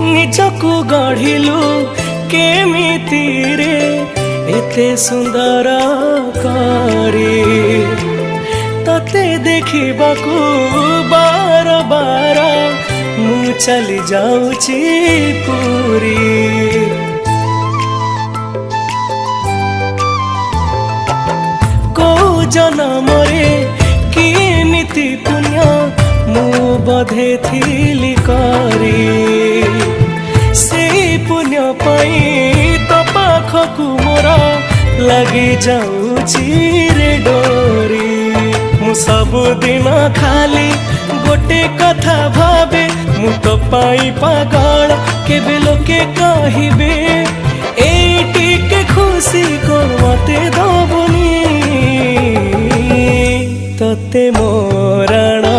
ନିଜକୁ ଗଢ଼ିଲୁ କେମିତି ରେ ଏତେ ସୁନ୍ଦର କରି ତତେ ଦେଖିବାକୁ ବାର ବାର ମୁଁ ଚାଲି ଯାଉଛି ପୁରୀ। କୋଉ ଜନମରେ କେମିତି ପୁଣ୍ୟ ମୁଁ ବଧେ ଥିଲି କରି ସେଇ ପୁଣ୍ୟ ପାଇଁ ତୋ ପାଖକୁ ମୋର ଲାଗି ଯାଉଛି ରେ ଡୋରି। ମୁଁ ସବୁଦିନ ଖାଲି ଗୋଟେ କଥା ଭାବେ ମୁଁ ତ ପାଇଁ ପାଗଳ କେବେ ଲୋକେ କହିବେ ଏଇ ଟିକେ ଖୁସି କଣ ମତେ ଦବୁନି ତତେ ମୋ ରାଣ